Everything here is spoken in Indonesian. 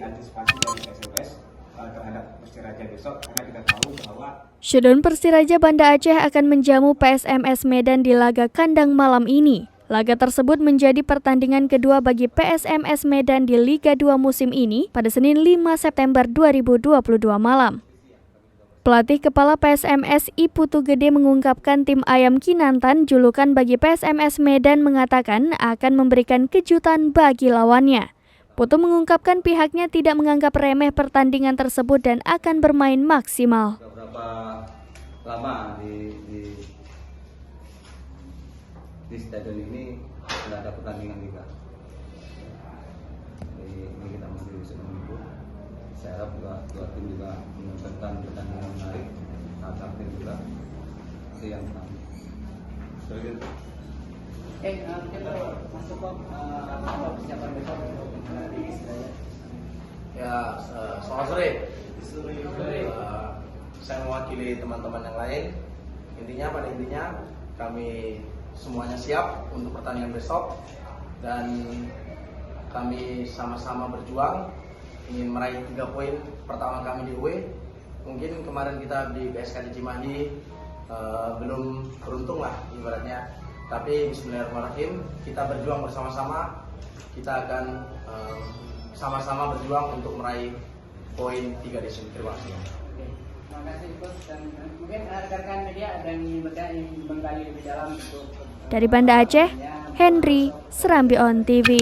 antisipasi dari PSMS terhadap Persiraja besok, karena kita tahu bahwa Showdown Persiraja Banda Aceh akan menjamu PSMS Medan di laga kandang malam ini. Laga tersebut menjadi pertandingan kedua bagi PSMS Medan di Liga 2 musim ini pada Senin 5 September 2022 malam. Pelatih kepala PSMS I Putu Gede mengungkapkan tim Ayam Kinantan julukan bagi PSMS Medan mengatakan akan memberikan kejutan bagi lawannya. Putu mengungkapkan pihaknya tidak menganggap remeh pertandingan tersebut dan akan bermain maksimal. Berapa lama di stadion ini tidak ada pertandingan juga. Jadi ini kita masih bisa menunggu. Saya harap dua tim juga menonton pertandingan menarik, atraktif juga. Itu yang pertama. Masuk apa persiapan besok di Israel? Ya, selamat sore. Saya mewakili teman-teman yang lain. Pada intinya kami semuanya siap untuk pertandingan besok dan kami sama-sama berjuang ingin meraih 3 poin pertama kami di UE. Mungkin kemarin kita di PSKD Cimahi belum beruntung lah ibaratnya, tapi bismillahirrahmanirrahim kita berjuang bersama-sama, kita akan sama-sama berjuang untuk meraih poin 3 di sini. Terima kasih. Terima kasih Coach, dan mungkin rekan-rekan media ada yang ingin menggali lebih dalam untuk Dari Banda Aceh, Henry, Serambi On TV.